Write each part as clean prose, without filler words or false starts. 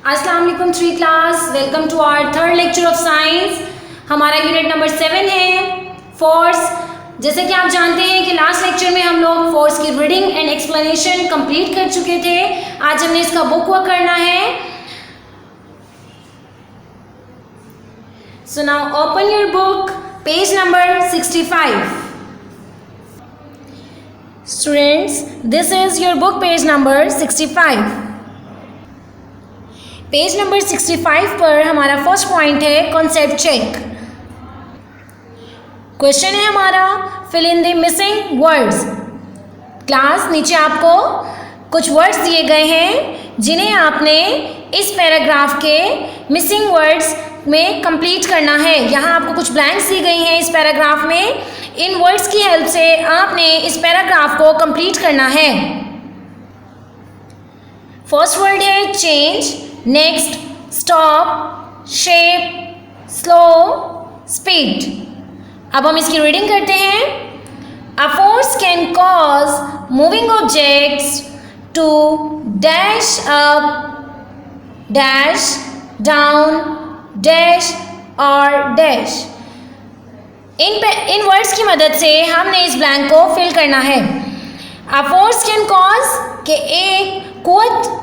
अस्सलाम वालेकुम 3 class, welcome to our third lecture of science. हमारा यूनिट नंबर 7 है फोर्स। जैसे कि आप जानते हैं कि लास्ट लेक्चर में हम लोग फोर्स की रीडिंग एंड एक्सप्लेनेशन कंप्लीट कर चुके थे। आज हमने इसका बुक वर्क करना है। So now open your book, page number 65। Students, this is your book, page number 65। Page number 65 पर हमारा फर्स्ट पॉइंट है कॉन्सेप्ट चेक। क्वेश्चन है हमारा fill in the missing words. Class, नीचे आपको कुछ वर्ड्स दिए गए हैं जिन्हें आपने इस पैराग्राफ के मिसिंग वर्ड्स में कंप्लीट करना है। यहाँ आपको कुछ ब्लैंक्स दी गई हैं इस पैराग्राफ में। इन वर्ड्स की हेल्प से आपने इस पैराग्राफ को कंप्लीट करना है। फर्स्ट वर्ड है change, next stop, shape, slow, speed. अब हम इसकी रीडिंग करते हैं। A force can cause moving objects to dash up, dash down, dash और डैश। इन वर्ड्स की मदद से हमने इस ब्लैंक को फिल करना है। अ फोर्स कैन कॉज के एक कुव्वत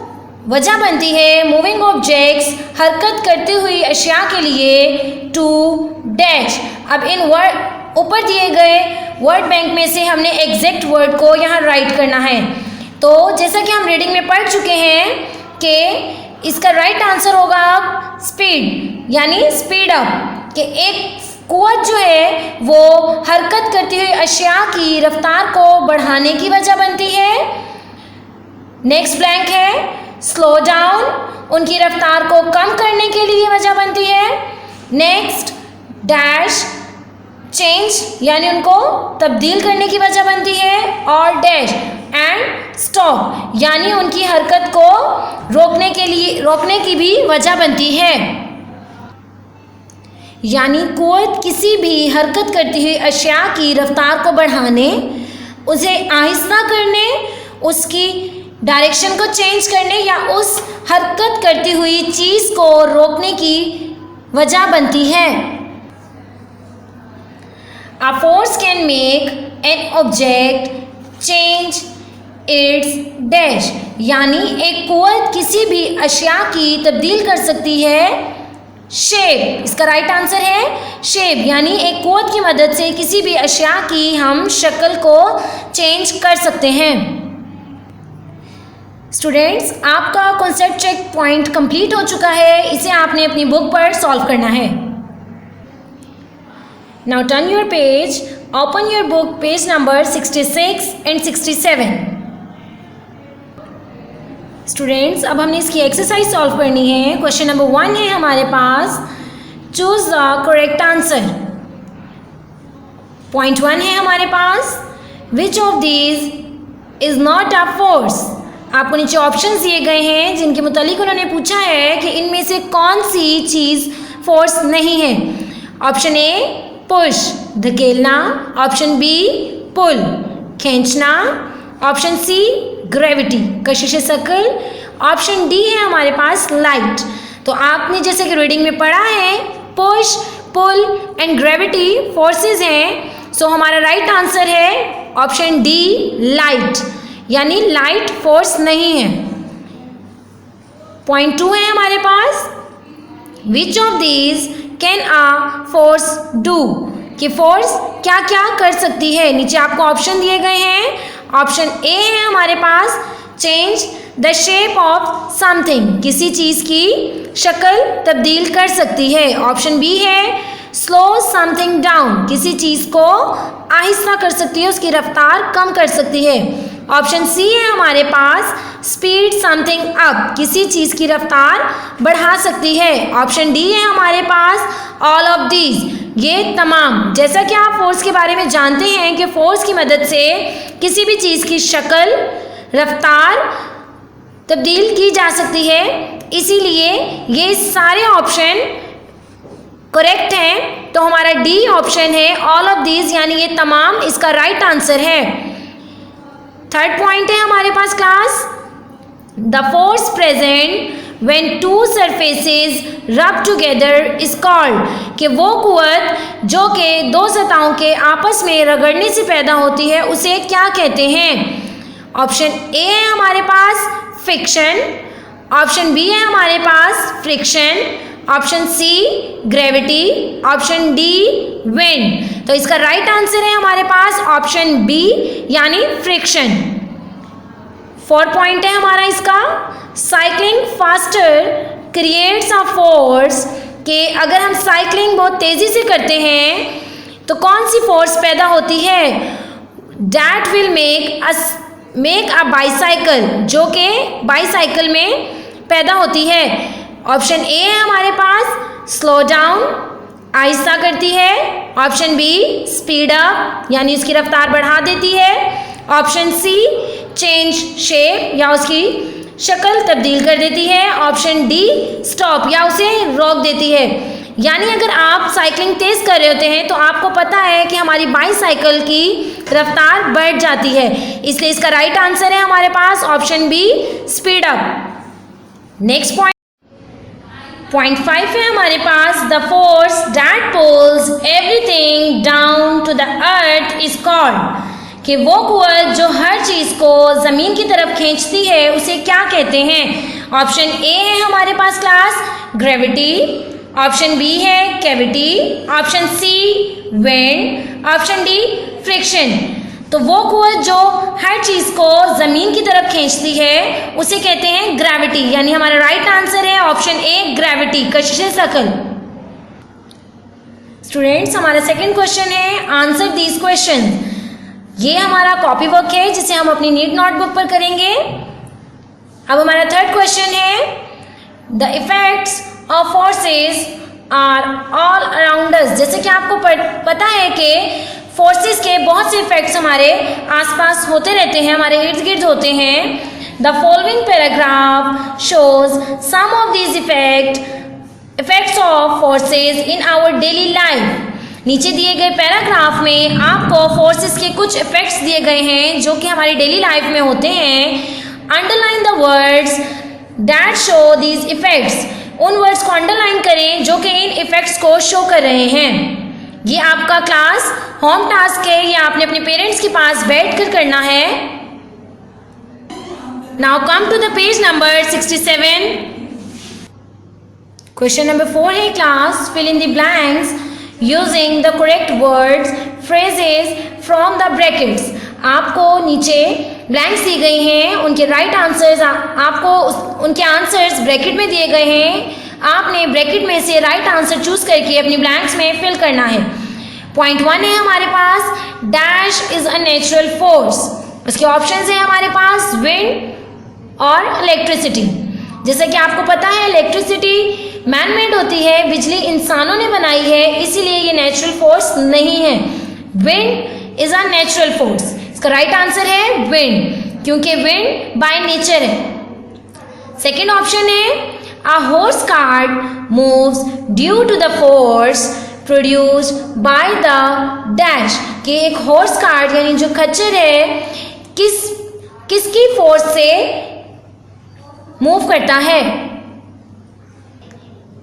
वजह बनती है मूविंग ऑब्जेक्ट्स, हरकत करती हुई अशिया के लिए, टू डैश। अब इन वर्ड ऊपर दिए गए वर्ड बैंक में से हमने एग्जैक्ट वर्ड को यहाँ राइट करना है। तो जैसा कि हम रीडिंग में पढ़ चुके हैं कि इसका राइट आंसर होगा स्पीड, यानी स्पीड अप। कि एक कुव्वत जो है वो हरकत करती हुई अशिया की रफ्तार को बढ़ाने की वजह बनती है। नेक्स्ट ब्लैंक है स्लो डाउन, उनकी रफ्तार को कम करने के लिए वजह बनती है। नेक्स्ट डैश, चेंज यानी उनको तब्दील करने की वजह बनती है। और डैश एंड स्टॉप यानी उनकी हरकत को रोकने की भी वजह बनती है। यानी कुव्वत किसी भी हरकत करती हुई अशिया की रफ्तार को बढ़ाने, उसे आहिस्ता करने, उसकी डायरेक्शन को चेंज करने या उस हरकत करती हुई चीज़ को रोकने की वजह बनती है। A force can make an object change its dash, यानी एक कुव्वत किसी भी अशिया की तब्दील कर सकती है शेप। इसका राइट आंसर है शेप, यानी एक कुव्वत की मदद से किसी भी अशिया की हम शक्ल को चेंज कर सकते हैं। स्टूडेंट्स, आपका कॉन्सेप्ट चेक पॉइंट कंप्लीट हो चुका है। इसे आपने अपनी बुक पर सॉल्व करना है। Now turn your page, open your book, page number 66 and 67। Students, अब हमने इसकी एक्सरसाइज सॉल्व करनी है। क्वेश्चन नंबर 1 है हमारे पास, choose the correct answer. Point 1 है हमारे पास, which of these is not a force. आपको नीचे ऑप्शंस दिए गए हैं जिनके मुतालिक उन्होंने पूछा है कि इनमें से कौन सी चीज़ फोर्स नहीं है। ऑप्शन ए पुश, धकेलना। ऑप्शन बी पुल, खींचना। ऑप्शन सी ग्रेविटी, कशिश शक्ल। ऑप्शन डी है हमारे पास लाइट। तो आपने जैसे कि रीडिंग में पढ़ा है push, pull and gravity forces हैं। सो हमारा राइट आंसर है ऑप्शन डी लाइट, यानी लाइट फोर्स नहीं है। पॉइंट 2 है हमारे पास, which of these can a force do, कि फोर्स क्या क्या कर सकती है। नीचे आपको ऑप्शन दिए गए हैं। ऑप्शन ए है हमारे पास change the shape of something, किसी चीज़ की शक्ल तब्दील कर सकती है। ऑप्शन बी है स्लो समथिंग डाउन, किसी चीज़ को आहिस्ता कर सकती है, उसकी रफ्तार कम कर सकती है। ऑप्शन सी है हमारे पास स्पीड समथिंग अप, किसी चीज़ की रफ्तार बढ़ा सकती है। ऑप्शन डी है हमारे पास ऑल ऑफ दीज, ये तमाम। जैसा कि आप फोर्स के बारे में जानते हैं कि फोर्स की मदद से किसी भी चीज़ की शक्ल, रफ्तार तब्दील की जा सकती है, इसीलिए ये सारे ऑप्शन करेक्ट हैं। तो हमारा डी ऑप्शन है ऑल ऑफ दीज, यानी ये तमाम इसका राइट आंसर है। थर्ड पॉइंट है हमारे पास class, the force present when two surfaces rub together is called, कि वो कुव्वत जो कि दो सतहों के आपस में रगड़ने से पैदा होती है उसे क्या कहते हैं? ऑप्शन ए है हमारे पास फ्रिक्शन, ऑप्शन बी है हमारे पास friction, option C gravity, option D wind. तो इसका राइट आंसर है हमारे पास ऑप्शन बी यानी फ्रिक्शन। 4 पॉइंट है हमारा इसका। Cycling faster creates a force, कि अगर हम साइक्लिंग बहुत तेज़ी से करते हैं तो कौन सी फोर्स पैदा होती है? That will make a bicycle, जो कि बाईसाइकिल में पैदा होती है। ऑप्शन ए है हमारे पास स्लो डाउन, आहिस्ता करती है, ऑप्शन बी स्पीड अप यानी उसकी रफ्तार बढ़ा देती है, ऑप्शन सी चेंज शेप या उसकी शक्ल तब्दील कर देती है, ऑप्शन डी स्टॉप या उसे रोक देती है। यानी अगर आप साइकिलिंग तेज़ कर रहे होते हैं तो आपको पता है कि हमारी बाईसाइकिल की रफ्तार बढ़ जाती है, इसलिए इसका राइट आंसर है हमारे पास option B speed up. Next point 5 है हमारे पास, the force that pulls everything down to the earth is called, कि वो कुव्वत जो हर चीज़ को ज़मीन की तरफ खींचती है उसे क्या कहते हैं? ऑप्शन ए है हमारे पास क्लास ग्रेविटी, ऑप्शन बी है cavity, option C wind, option D friction. तो वो कुव्वत जो हर चीज़ को ज़मीन की तरफ खींचती है उसे कहते हैं ग्रेविटी, यानी हमारा राइट आंसर है ऑप्शन ए ग्रेविटी, कशिश शकल। स्टूडेंट्स हमारा सेकंड क्वेश्चन है, आंसर दीज क्वेश्चन। ये हमारा कॉपी वर्क है जिसे हम अपनी नीट नोटबुक पर करेंगे। अब हमारा थर्ड क्वेश्चन है, the effects of forces are all around us. जैसे कि आपको पता है कि फोर्सेस के बहुत से इफेक्ट्स हमारे आसपास होते रहते हैं, हमारे इर्द गिर्द होते हैं। The following paragraph shows some of these effects of forces in our daily life. नीचे दिए गए पैराग्राफ में आपको फोर्सेस के कुछ इफेक्ट्स दिए गए हैं जो कि हमारी डेली लाइफ में होते हैं। Underline the words that show these effects. उन वर्ड्स को अंडरलाइन करें जो कि इन इफेक्ट्स को शो कर रहे हैं। ये आपका क्लास होम टास्क है, ये आपने अपने पेरेंट्स के पास बैठ कर करना है। Now come to the page number 67। Question number 4 है class, fill in the blanks using the correct words phrases from the brackets. आपको नीचे ब्लैंक्स दी गई हैं, उनके राइट आंसर्स आपको उनके आंसर्स ब्रैकेट में दिए गए हैं। आपने ब्रैकेट में से राइट आंसर चूज करके अपनी ब्लैंक्स में फिल करना है। पॉइंट 1 है हमारे पास, dash is a natural force. उसके ऑप्शंस हैं हमारे पास विंड और इलेक्ट्रिसिटी। जैसे कि आपको पता है इलेक्ट्रिसिटी मैन मेड होती है, बिजली इंसानों ने बनाई है, इसीलिए ये नेचुरल फोर्स नहीं है। Wind is a natural force. इसका राइट आंसर है विंड, क्योंकि विंड बाय नेचर है। सेकेंड ऑप्शन है, a horse cart moves due to the force produced by the dash, कि एक हॉर्स कार्ट यानी जो खच्चर है किसकी फोर्स से मूव करता है।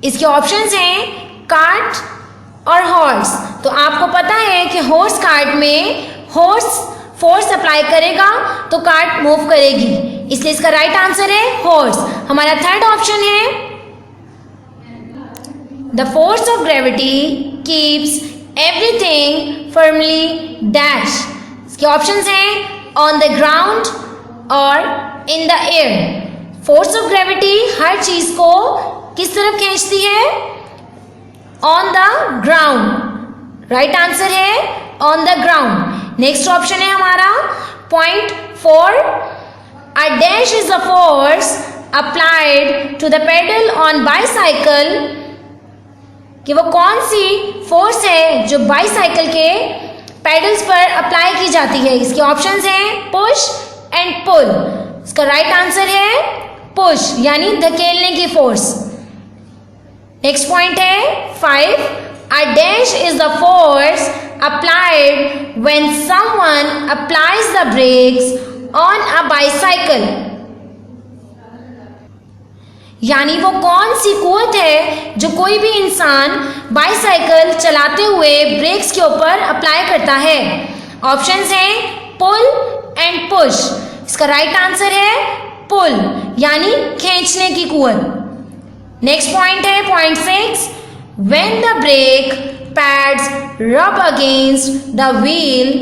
इसके ऑप्शंस हैं कार्ट और हॉर्स। तो आपको पता है कि हॉर्स कार्ट में हॉर्स फोर्स अप्लाई करेगा तो कार्ट मूव करेगी, इसलिए इसका राइट आंसर है हॉर्स। हमारा थर्ड ऑप्शन है, the force of gravity keeps everything firmly dash. इसके ऑप्शंस हैं ऑन द ग्राउंड और in the air. Force of gravity हर चीज को किस तरफ खींचती है? On the ground. Right answer है on the ground. Next option है हमारा point 4, a dash is a force applied to the pedal on bicycle, कि वो कौन सी फोर्स है जो बाईसाइकिल के पेडल्स पर अप्लाई की जाती है। इसके ऑप्शंस हैं पुश एंड पुल। इसका राइट आंसर है पुश, यानी धकेलने की फोर्स। नेक्स्ट पॉइंट है 5, a dash is the force applied when someone applies the breaks on a bicycle. यानी वो कौन सी कुव्वत है जो कोई भी इंसान बाईसाइकिल चलाते हुए ब्रेक्स के ऊपर अप्लाई करता है। ऑप्शंस हैं पुल एंड पुश। इसका राइट आंसर है पुल, यानी खींचने की कुव्वत। नेक्स्ट पॉइंट है point 6, when the brake pads rub against the wheel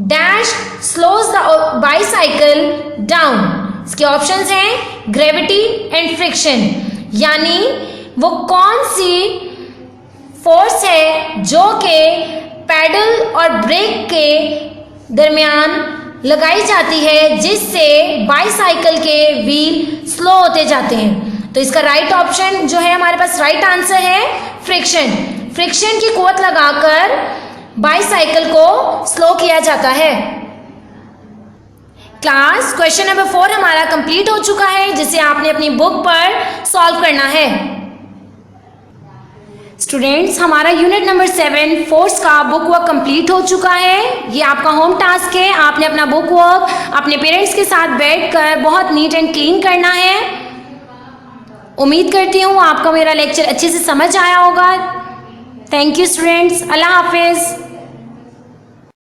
dash slows the bicycle down. इसके ऑप्शंस हैं ग्रेविटी एंड फ्रिक्शन, यानी वो कौन सी फोर्स है जो कि पैडल और ब्रेक के दरमियान लगाई जाती है जिससे बाईसाइकिल के व्हील स्लो होते जाते हैं। तो इसका राइट ऑप्शन जो है हमारे पास राइट आंसर है फ्रिक्शन। फ्रिक्शन की कुव्वत लगाकर बाईसाइकिल को स्लो किया जाता है। क्लास क्वेश्चन नंबर 4 हमारा कंप्लीट हो चुका है, जिसे आपने अपनी बुक पर सॉल्व करना है। स्टूडेंट्स, हमारा यूनिट नंबर 7 फोर्स का बुक वर्क कंप्लीट हो चुका है। ये आपका होम टास्क है। आपने अपना बुक वर्क अपने पेरेंट्स के साथ बैठकर बहुत नीट एंड क्लीन करना है। उम्मीद करती हूँ आपको मेरा लेक्चर अच्छे से समझ आया होगा। थैंक यू स्टूडेंट्स, अल्लाह हाफिज़।